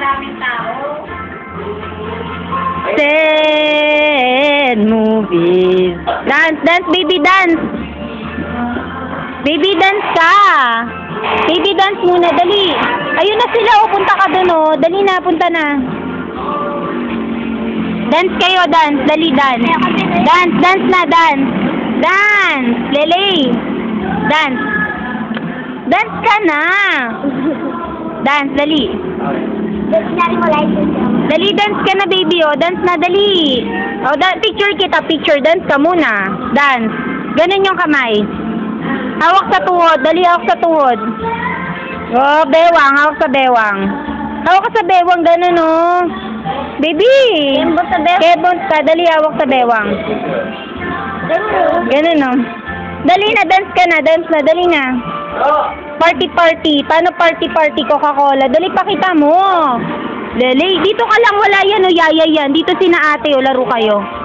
maraming tao. Sad movies. Dance, dance, baby, dance. Baby, dance ka. Baby, dance muna, dali. Ayun na sila, oh, punta ka dun, oh. Dali na, punta na. Dance kayo, dance. Dali, dance. Dance, dance na, dance. Dance. Lele. Dance. Dance ka na. Dance, dali. Dali, dance ka na, baby, oh. Dance na, dali. Oh, picture kita, picture. Dance ka muna. Dance. Ganun yung kamay. Hawak sa tuhod. Dali, hawak sa tuhod. Oh, bewang. Hawak sa bewang. Hawak ka sa bewang. Ganun, oh. Baby. Kembot sa bewang. Kembot ka. Dali, hawak sa bewang. Ganun, oh. Dali na, dance ka na. Dance na, dali na. Party, party. Paano party, party? Coca-Cola. Dali, pakita mo. Dali. Dito ka lang. Wala yan, oh. Yaya yan. Dito sina ate, oh. Laro kayo.